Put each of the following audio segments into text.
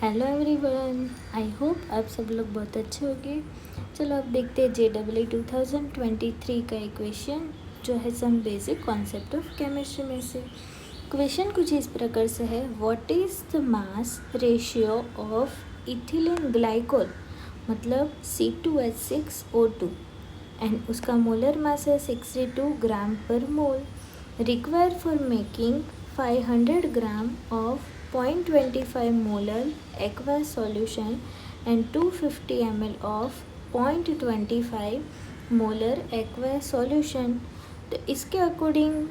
Hello everyone, I hope आप सब लोग बहुत अच्छे होंगे। चलो अब देखते हैं JEE 2023 का इक्वेशन जो है some basic concept of chemistry में से। क्वेश्चन कुछ इस प्रकार से है, what is the mass ratio of ethylene glycol मतलब C2H6O2 एंड उसका मोलर मास है 62 ग्राम पर mole, require for making 500 gram of 0.25 molar aqueous solution and 250 ml of 0.25 molar aqueous solution। तो इसके अकॉर्डिंग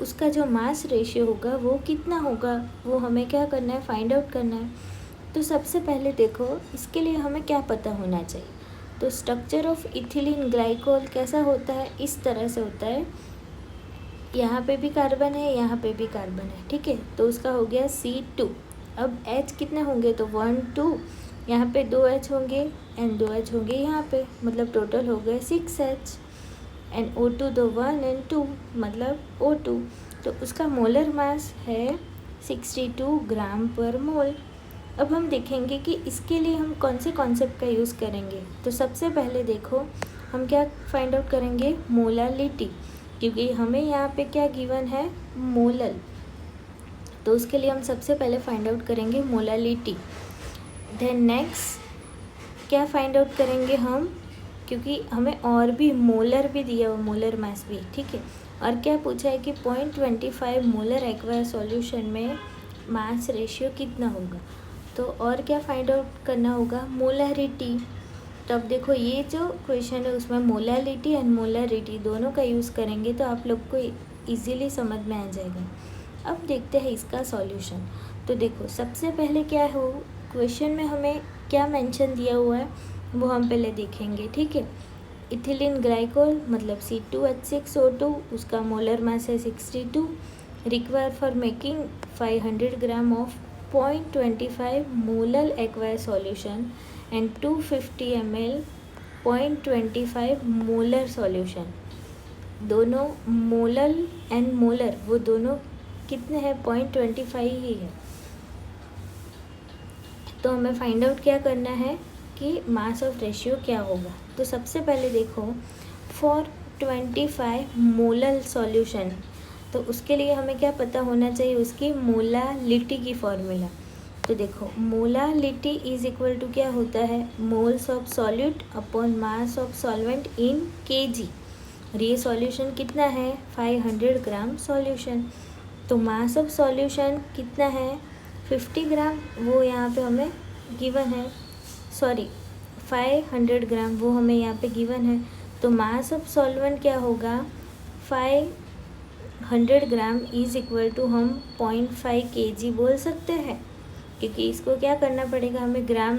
उसका जो मास रेशियो होगा वो कितना होगा, वो हमें क्या करना है, फाइंड आउट करना है। तो सबसे पहले देखो इसके लिए हमें क्या पता होना चाहिए। तो स्ट्रक्चर ऑफ इथिलीन ग्लाइकोल कैसा होता है, इस तरह से होता है, यहाँ पे भी कार्बन है, यहाँ पे भी कार्बन है, ठीक है। तो उसका हो गया C2। अब H कितने होंगे, तो 1 2, यहाँ पे 2H होंगे एंड 2H होंगे यहाँ पे, मतलब टोटल हो गए 6H एंड O2 तो 1 एंड 2 मतलब O2। तो उसका मोलर मास है 62 ग्राम पर मोल। अब हम देखेंगे कि इसके लिए हम कौन से कॉन्सेप्ट का यूज़ करेंगे। तो सबसे पहले देखो हम क्या फाइंड आउट करेंगे, मोलालिटी, क्योंकि हमें यहाँ पे क्या गिवन है, मोलल। तो उसके लिए हम सबसे पहले फाइंड आउट करेंगे मोलालिटी। देन नेक्स्ट क्या फाइंड आउट करेंगे हम, क्योंकि हमें और भी मोलर भी दिया हुआ, मोलर मास भी, ठीक है। और क्या पूछा है कि 0.25 मोलर एक्वा सॉल्यूशन में मास रेशियो कितना होगा। तो और क्या फाइंड आउट करना होगा, मोलरिटी। तो अब देखो ये जो क्वेश्चन है उसमें मोलालिटी एंड मोलरिटी दोनों का यूज़ करेंगे तो आप लोग को इजीली समझ में आ जाएगा। अब देखते हैं इसका सॉल्यूशन। तो देखो सबसे पहले क्या हो, क्वेश्चन में हमें क्या मेंशन दिया हुआ है वो हम पहले देखेंगे, ठीक है। इथिलीन ग्लाइकोल मतलब C2H6O2, उसका मोलर मास है 62, require for making 500 gram of 0.25 molar aqua solution and 250 ml 0.25 molar solution. दोनों मोलर एंड मोलर वो दोनों कितने हैं, 0.25 ही है। तो हमें फाइंड आउट क्या करना है कि मास ऑफ रेशियो क्या होगा। तो सबसे पहले देखो फॉर 25 मोलर सॉल्यूशन, तो उसके लिए हमें क्या पता होना चाहिए, उसकी मोलालिटी की फॉर्मूला। तो देखो मोलालिटी इज इक्वल टू क्या होता है, moles of solute upon mass of solvent in kg। और ये सॉल्यूशन कितना है, 500 ग्राम सॉल्यूशन। तो मास ऑफ सॉल्यूशन कितना है, 50 ग्राम, वो यहाँ पे हमें गिवन है, सॉरी 500 ग्राम वो हमें यहाँ पे गिवन है। तो मास ऑफ सॉल्वेंट क्या होगा, 500 ग्राम इज इक्वल टू हम 0.5 kg बोल सकते हैं, क्योंकि इसको क्या करना पड़ेगा, हमें ग्राम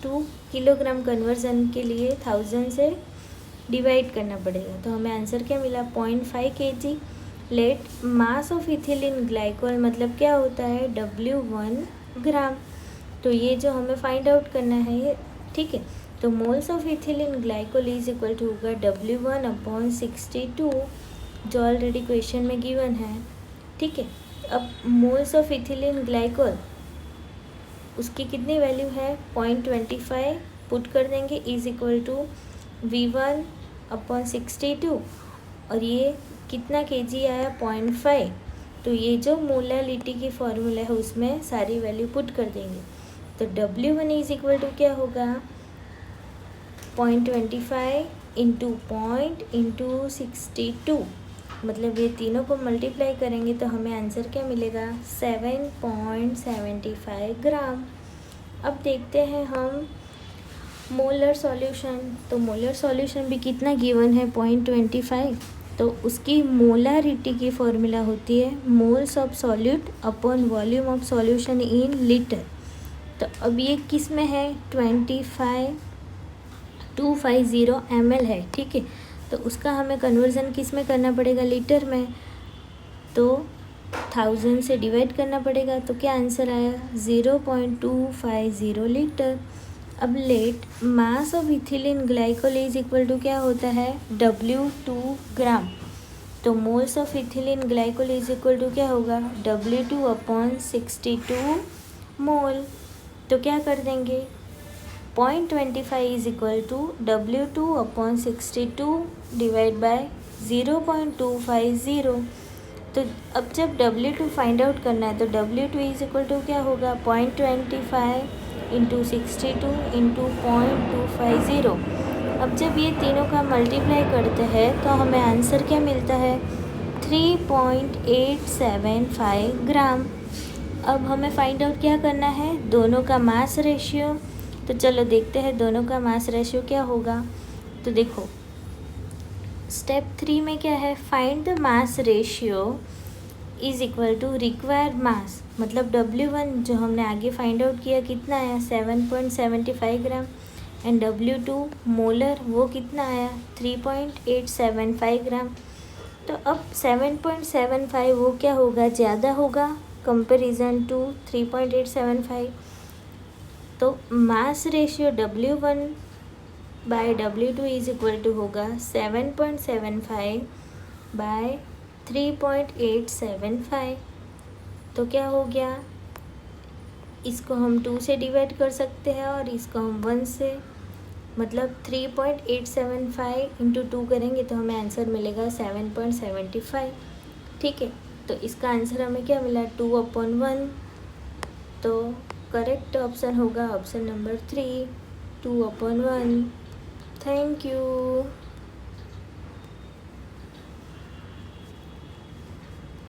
टू किलोग्राम कन्वर्जन के लिए 1000 से डिवाइड करना पड़ेगा। तो हमें आंसर क्या मिला, 0.5 kg। Let mass of ethylene glycol मतलब क्या होता है, W1 ग्राम। तो ये जो हमें फाइंड आउट करना है ये, ठीक है। तो moles of ethylene glycol is equal to होगा W1/62 जो ऑलरेडी क्वेश्चन में गिवन है, ठीक है। अब मोल्स ऑफ इथिलीन ग्लाइकोल उसकी कितनी वैल्यू है, 0.25 पुट कर देंगे इज इक्वल टू V1/62 और ये कितना kg आया, 0.5। तो ये जो मोलालिटी की फॉर्मूला है उसमें सारी वैल्यू पुट कर देंगे। तो W1 इज इक्वल टू क्या होगा, 0.25 इंटू 0.62, मतलब ये तीनों को मल्टीप्लाई करेंगे तो हमें आंसर क्या मिलेगा, 7.75 ग्राम। अब देखते हैं हम मोलर सॉल्यूशन। तो मोलर सॉल्यूशन भी कितना गिवन है, 0.25। तो उसकी मोलारिटी की फॉर्मूला होती है moles of solute upon volume of solution in litre. तो अब ये किस में है, 250 ml है, ठीक है। तो उसका हमें कन्वर्जन किस में करना पड़ेगा, लीटर में। तो 1000 से डिवाइड करना पड़ेगा, तो क्या आंसर आया, 0.250 लीटर। अब let mass of ethylene glycol is equal to क्या होता है, W2 ग्राम। तो moles of ethylene glycol is equal to क्या होगा, W2/62 मोल। तो क्या कर देंगे, 0.25 is equal to W2/62 divide by 0.250। तो अब जब W2 फाइंड आउट करना है तो W2 इज इक्वल टू क्या होगा, 0.25 इंटू 62 इंटू 0.250। अब जब ये तीनों का मल्टीप्लाई करते हैं तो हमें आंसर क्या मिलता है, 3.875 ग्राम। अब हमें फाइंड आउट क्या करना है, दोनों का मास रेशियो। तो चलो देखते हैं दोनों का मास रेशियो क्या होगा। तो देखो स्टेप 3 में क्या है, find the mass ratio is equal to required mass, मतलब W1 जो हमने आगे फाइंड आउट किया कितना आया, 7.75 ग्राम, एंड W2 मोलर वो कितना आया, 3.875 ग्राम। तो अब 7.75 वो क्या होगा, ज़्यादा होगा कंपैरिजन टू 3.875। तो mass ratio W1/W2 is equal to होगा 7.75 बाय 3.875। तो क्या हो गया, इसको हम 2 से डिवाइड कर सकते हैं और इसको हम 1 से, मतलब 3.875 इंटू 2 करेंगे तो हमें आंसर मिलेगा 7.75। ठीक है, तो इसका आंसर हमें क्या मिला, 2/1। तो करेक्ट ऑप्शन होगा ऑप्शन नंबर 3, 2/1। Thank you.